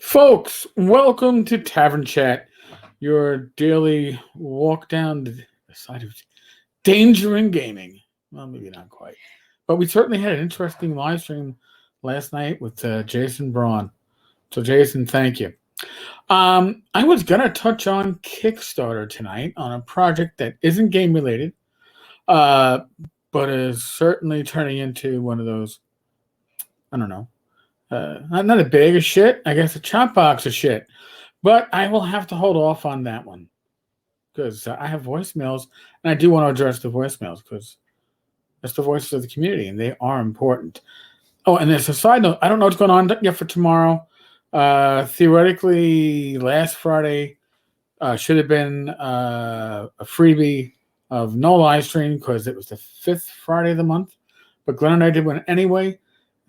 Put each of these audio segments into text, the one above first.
Folks, welcome to Tavern Chat, your daily walk down the side of danger in gaming. Well, maybe not quite. But we certainly had an interesting live stream last night with Jason Braun. So, Jason, thank you. I was going to touch on Kickstarter tonight on a project that isn't game related, uh, but is certainly turning into one of those, I don't know, not a bag of shit, I guess a chop box of shit. But I will have to hold off on that one because I have voicemails and I do want to address the voicemails because that's the voices of the community and they are important. Oh, and there's a side note. I don't know what's going on yet for tomorrow. Theoretically, last Friday should have been a freebie of no live stream because it was the 5th Friday of the month. But Glenn and I did one anyway.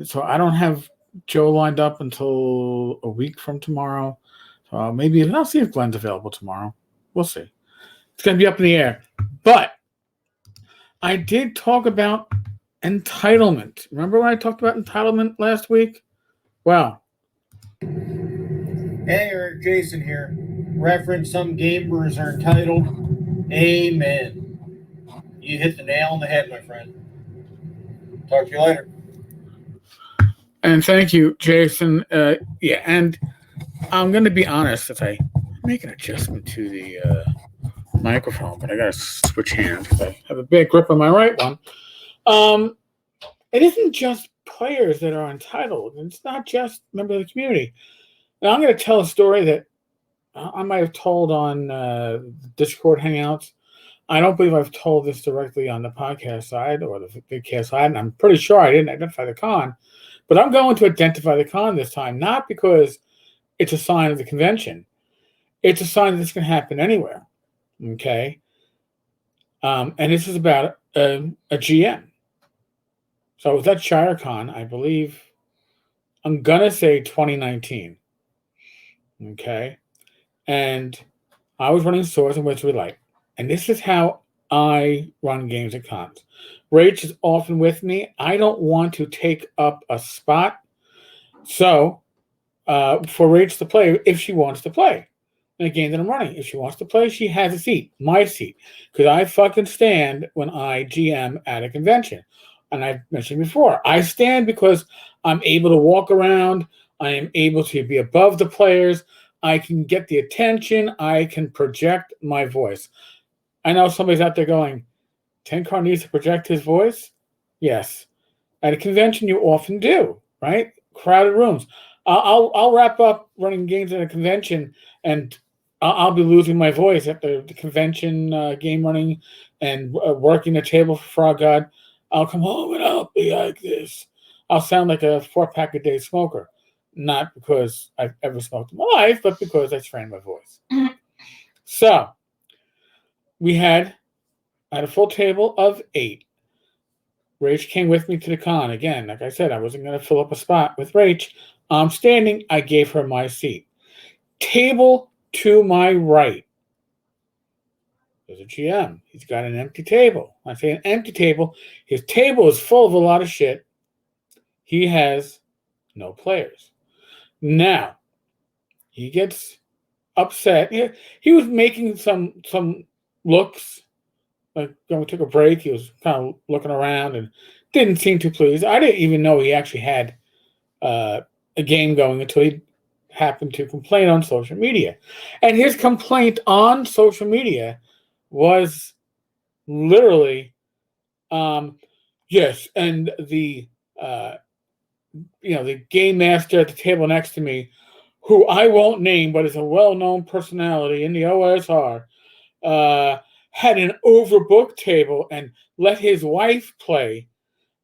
So I don't have Joe lined up until a week from tomorrow. Maybe I'll see if Glenn's available tomorrow. We'll see. It's going to be up in the air. But I did talk about entitlement. Remember when I talked about entitlement last week? Well. Hey, Eric, Jason here. Reference some gamers are entitled. Amen. You hit the nail on the head, my friend. Talk to you later. And thank you, Jason. Yeah, and I'm going to be honest as I make an adjustment to the microphone, but I got to switch hands because I have a big grip on my right one. It isn't just players that are entitled. It's not just members of the community. Now, I'm going to tell a story that I might have told on Discord Hangouts. I don't believe I've told this directly on the podcast side or the vidcast side, and I'm pretty sure I didn't identify the con. But I'm going to identify the con this time, not because it's a sign of the convention. It's a sign that this can happen anywhere. Okay? And this is about a GM. So it was at ShireCon, I believe, I'm going to say 2019. Okay? And I was running Swords and Wizardry Light. And this is how I run games at cons. Rach is often with me. I don't want to take up a spot. So, for Rach to play, if she wants to play in a game that I'm running, if she wants to play, she has a seat, my seat. Because I fucking stand when I GM at a convention. And I've mentioned before, I stand because I'm able to walk around. I am able to be above the players. I can get the attention. I can project my voice. I know somebody's out there going, Tenkar needs to project his voice? Yes. At a convention, you often do, right? Crowded rooms. I'll wrap up running games at a convention, and I'll be losing my voice at the convention game running and working the table for Frog God. I'll come home and I'll be like this. I'll sound like a 4-pack a day smoker. Not because I've ever smoked in my life, but because I strained my voice. So, we had a full table of 8. Rach came with me to the con. Again, like I said, I wasn't going to fill up a spot with Rach. I'm standing. I gave her my seat. Table to my right. There's a GM. He's got an empty table. I say an empty table. His table is full of a lot of shit. He has no players. Now, he gets upset. He was making some looks. Like when we took a break, he was kind of looking around and didn't seem too pleased. I didn't even know he actually had a game going until he happened to complain on social media. And his complaint on social media was literally, yes, and the the game master at the table next to me, who I won't name, but is a well-known personality in the OSR, had an overbooked table and let his wife play.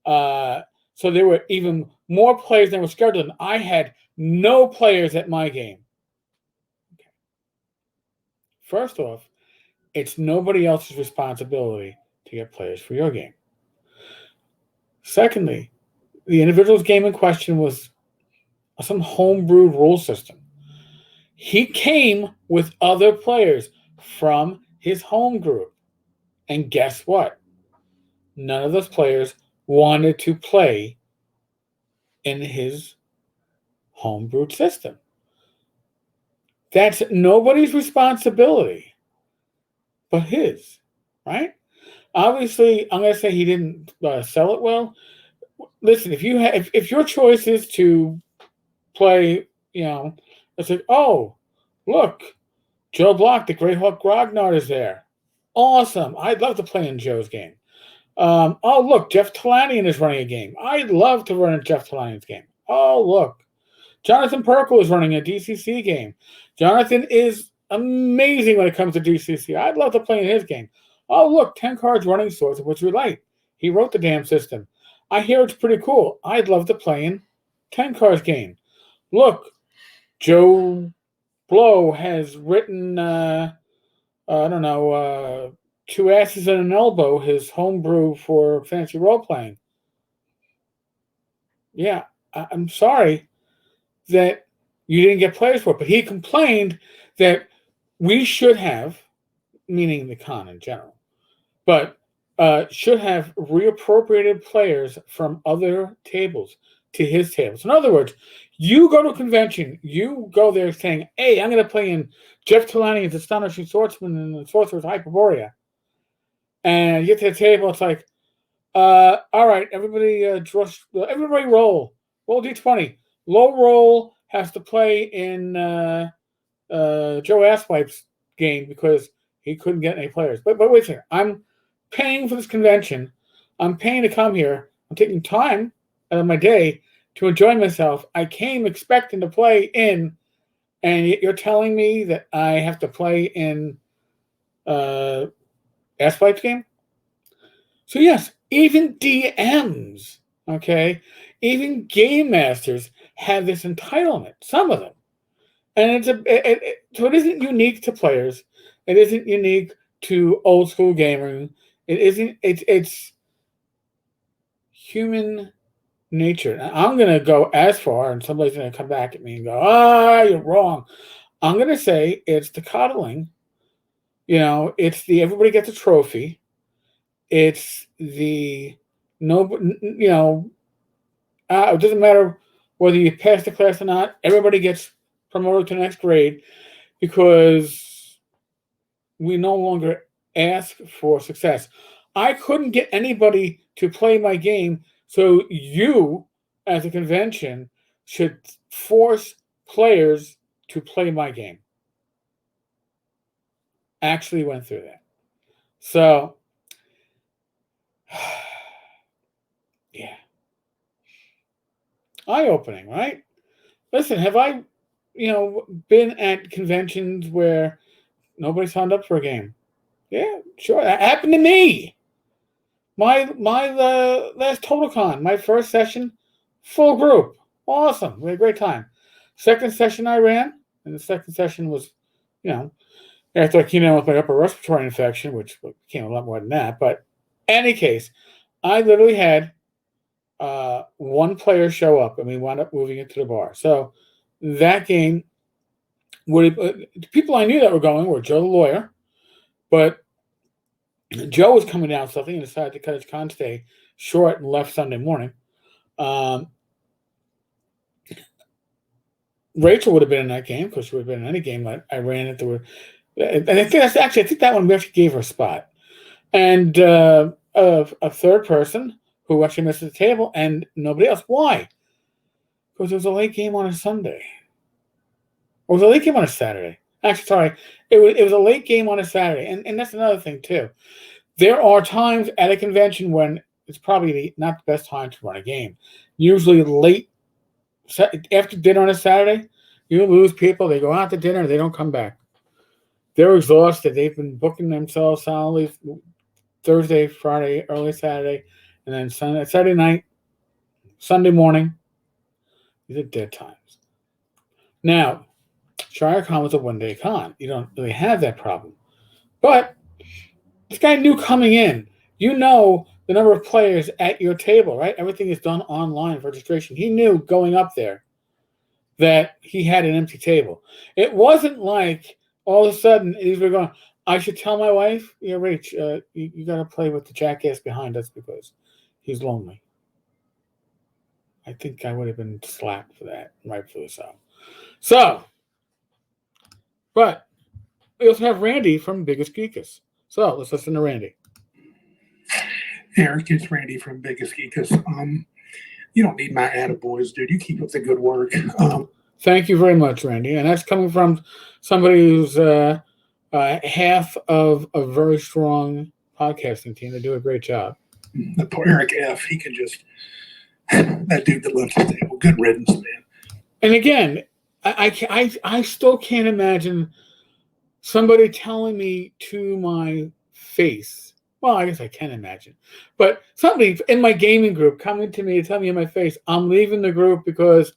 So there were even more players than were scheduled. And I had no players at my game. Okay. First off, it's nobody else's responsibility to get players for your game. Secondly, the individual's game in question was some homebrewed rule system. He came with other players from his home group. And guess what? None of those players wanted to play in his homebrewed system. That's nobody's responsibility but his, right? Obviously, I'm going to say he didn't sell it well. Listen, if your choice is to play, it's like, oh, look, Joe Block, the Great Hawk Grognard is there. Awesome. I'd love to play in Joe's game. Oh, look, Jeff Talanian is running a game. I'd love to run a Jeff Talanian's game. Oh, look, Jonathan Perkle is running a DCC game. Jonathan is amazing when it comes to DCC. I'd love to play in his game. Oh, look, 10 cards running Swords of Witchery. He wrote the damn system. I hear it's pretty cool. I'd love to play in 10 cards game. Look, Joe Blow has written, Two Asses and an Elbow, his homebrew for fantasy role playing. Yeah, I'm sorry that you didn't get players for it, but he complained that we should have, meaning the con in general, but should have reappropriated players from other tables to his tables. In other words, you go to a convention, you go there saying, hey, I'm going to play in Jeff Talanian's Astonishing Swordsman and the Sorcerer's Hyperborea. And you get to the table, it's like, all right, everybody roll D20. Low roll has to play in Joe Asswipe's game because he couldn't get any players. But wait a second, I'm paying for this convention. I'm paying to come here. I'm taking time out of my day to enjoy myself. I came expecting to play in, and you're telling me that I have to play in Asswipe's game? So yes, even DMs, okay, even game masters have this entitlement. Some of them, and so it isn't unique to players. It isn't unique to old school gaming. It isn't. It's human nature. Now, I'm going to go as far, and somebody's going to come back at me and go, you're wrong. I'm going to say it's the coddling. It's the everybody gets a trophy. It's the it doesn't matter whether you pass the class or not. Everybody gets promoted to the next grade because we no longer ask for success. I couldn't get anybody to play my game, so you, as a convention, should force players to play my game. Actually went through that. So, yeah. Eye-opening, right? Listen, have I, been at conventions where nobody signed up for a game? Yeah, sure. That happened to me. My last TotalCon, my first session, full group. Awesome. We had a great time. Second session I ran, and the second session was, after I came in with my upper respiratory infection, which became a lot more than that. But any case, I literally had one player show up, and we wound up moving it to the bar. So that game, the people I knew that were going were Joe the lawyer, but Joe was coming down with something and decided to cut his con stay short and left Sunday morning. Rachel would have been in that game because she would have been in any game that I ran into. And I think that one we actually gave her a spot. And a third person who actually missed the table and nobody else. Why? Because it was a late game on a Sunday. Or it was a late game on a Saturday. Actually, sorry. It was a late game on a Saturday. And that's another thing, too. There are times at a convention when it's probably not the best time to run a game. Usually late, after dinner on a Saturday, you lose people. They go out to dinner. They don't come back. They're exhausted. They've been booking themselves solidly Thursday, Friday, early Saturday, and then Saturday night, Sunday morning. These are dead times. Now, ShireCon was a one-day con. You don't really have that problem. But this guy knew coming in. You know the number of players at your table, right? Everything is done online for registration. He knew going up there that he had an empty table. It wasn't like all of a sudden he's going, I should tell my wife, Rach, you got to play with the jackass behind us because he's lonely. I think I would have been slapped for that, rightfully so. So, But we also have Randy from Biggest Geekus. So let's listen to Randy. Eric, it's Randy from Biggest Geekus. You don't need my attaboys, dude. You keep up the good work. Thank you very much, Randy. And that's coming from somebody who's half of a very strong podcasting team. They do a great job. The poor Eric F. He can just that dude that left the table. Good riddance, man. And again, I still can't imagine somebody telling me to my face. Well, I guess I can imagine. But somebody in my gaming group coming to me to tell me in my face, I'm leaving the group because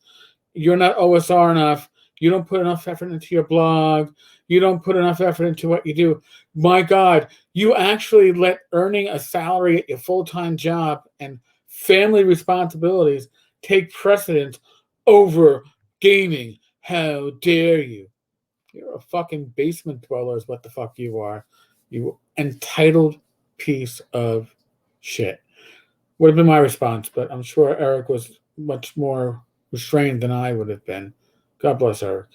you're not OSR enough. You don't put enough effort into your blog. You don't put enough effort into what you do. My God, you actually let earning a salary at your full-time job and family responsibilities take precedence over gaming. How dare you? You're a fucking basement dweller is what the fuck you are. You entitled piece of shit. Would have been my response, but I'm sure Eric was much more restrained than I would have been. God bless Eric.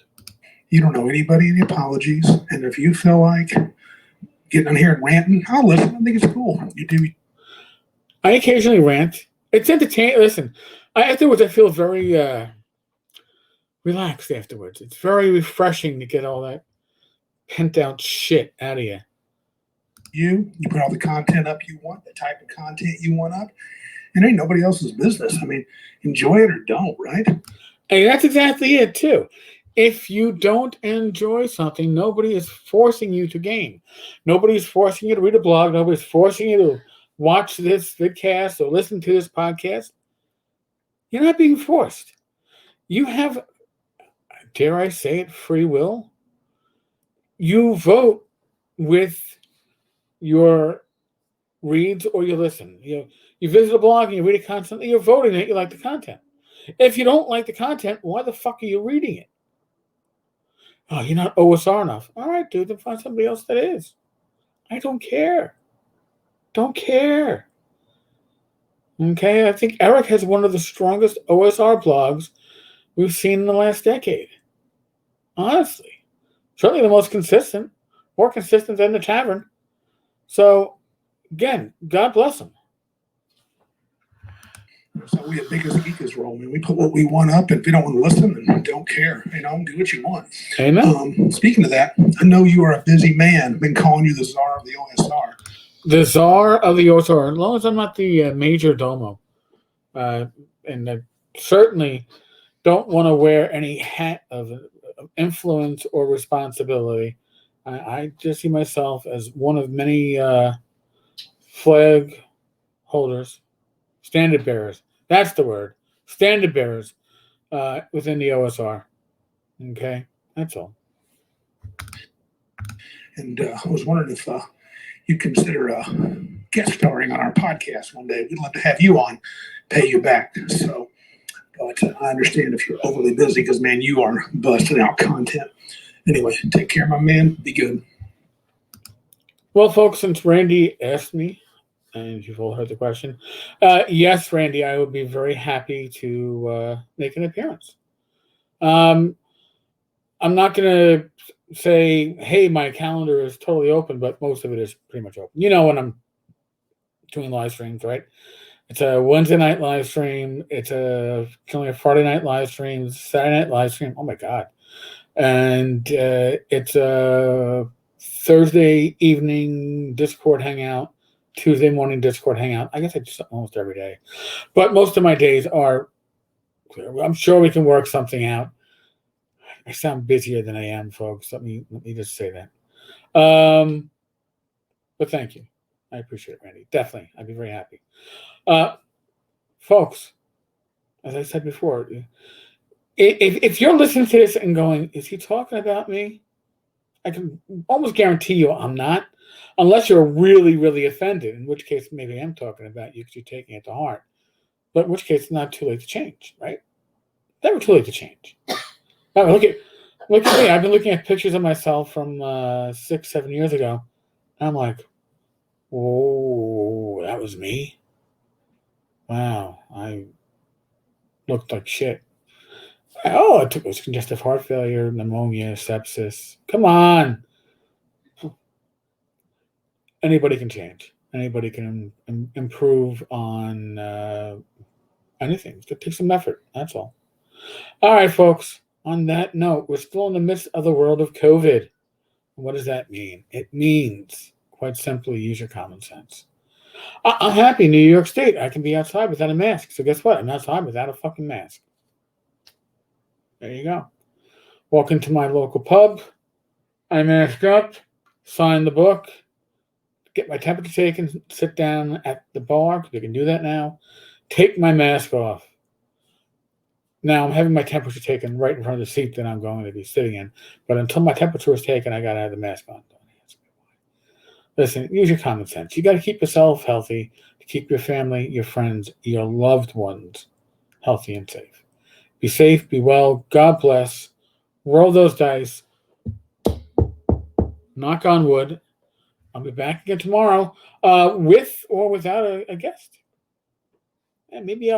You don't know anybody any apologies. And if you feel like getting on here and ranting, I'll listen. I think it's cool. You do. I occasionally rant. It's entertaining. Listen, afterwards I feel very relaxed afterwards. It's very refreshing to get all that pent out shit out of you. You put all the content up you want, the type of content you want up. It ain't nobody else's business. I mean, enjoy it or don't, right? And that's exactly it, too. If you don't enjoy something, nobody is forcing you to game. Nobody's forcing you to read a blog. Nobody's forcing you to watch this vidcast or listen to this podcast. You're not being forced. You have, dare I say it, free will. You vote with your reads or you listen. You visit a blog and you read it constantly. You're voting that you like the content. If you don't like the content, why the fuck are you reading it? Oh, you're not OSR enough. All right, dude, then find somebody else that is. I don't care. Don't care. Okay, I think Eric has one of the strongest OSR blogs we've seen in the last decade. Honestly. Certainly the most consistent. More consistent than the tavern. So, again, God bless him. So we at Biggest Geekas roll, man. We put what we want up, and if you don't want to listen, then don't care. Do what you want. Amen. Speaking of that, I know you are a busy man. I've been calling you the czar of the OSR. The czar of the OSR, as long as I'm not the major domo. And I certainly don't want to wear any hat of influence or responsibility. I just see myself as one of many flag holders, standard bearers. That's the word. Standard bearers within the OSR. Okay, that's all. And I was wondering if you'd consider guest starring on our podcast one day. We'd love to have you on, pay you back. So, but I understand if you're overly busy because, man, you are busting out content. Anyway, take care, my man. Be good. Well, folks, since Randy asked me, and you've all heard the question, yes, Randy, I would be very happy to make an appearance. I'm not going to say, hey, my calendar is totally open, but most of it is pretty much open. You know when I'm doing live streams, right? It's a Wednesday night live stream. It's a Friday night live stream, Saturday night live stream. Oh, my God. And it's a Thursday evening Discord hangout, Tuesday morning Discord hangout. I guess I do something almost every day. But most of my days are, I'm sure we can work something out. I sound busier than I am, folks. Let me just say that. But thank you. I appreciate it, Randy. Definitely. I'd be very happy. Folks, as I said before, if you're listening to this and going, is he talking about me? I can almost guarantee you I'm not, unless you're really, really offended, in which case maybe I'm talking about you because you're taking it to heart. But in which case it's not too late to change, right? Never too late to change. Now, look at me. I've been looking at pictures of myself from 6-7 years ago. And I'm like, oh, that was me? Wow, I looked like shit. Oh, it was congestive heart failure, pneumonia, sepsis. Come on. Anybody can change. Anybody can improve on anything. It takes some effort. That's all. All right, folks. On that note, we're still in the midst of the world of COVID. What does that mean? It means, quite simply, use your common sense. I'm happy in New York State. I can be outside without a mask. So guess what? I'm outside without a fucking mask. There you go. Walk into my local pub. I mask up, sign the book, get my temperature taken, sit down at the bar, because we can do that now, take my mask off. Now I'm having my temperature taken right in front of the seat that I'm going to be sitting in. But until my temperature is taken, I got to have the mask on. Listen, use your common sense. You got to keep yourself healthy, to keep your family, your friends, your loved ones healthy and safe. Be safe, be well. God bless. Roll those dice. Knock on wood. I'll be back again tomorrow with or without a guest. And maybe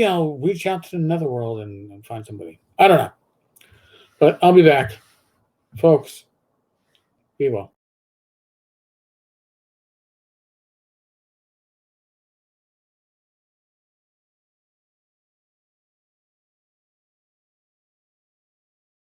I'll reach out to the netherworld and find somebody. I don't know. But I'll be back. Folks, be well.